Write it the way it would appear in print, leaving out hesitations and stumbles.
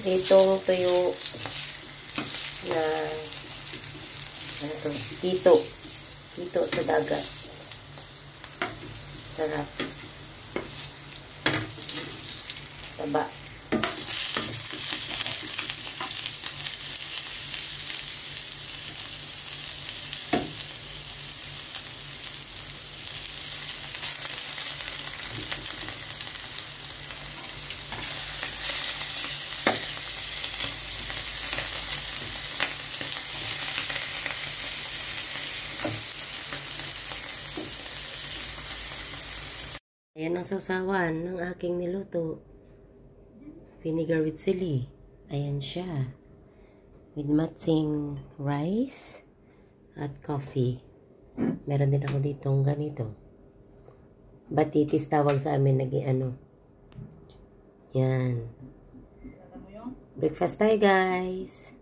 Itong tuyo na ano to? Hito sa dagat. Sarap. Taba. Ayan ang sausawan ng aking niluto. Vinegar with sili. Ayan siya. With matching rice at coffee. Meron din ako ditong ganito. Batitis tawag sa amin, nag-ano. Yan. Breakfast tayo, guys.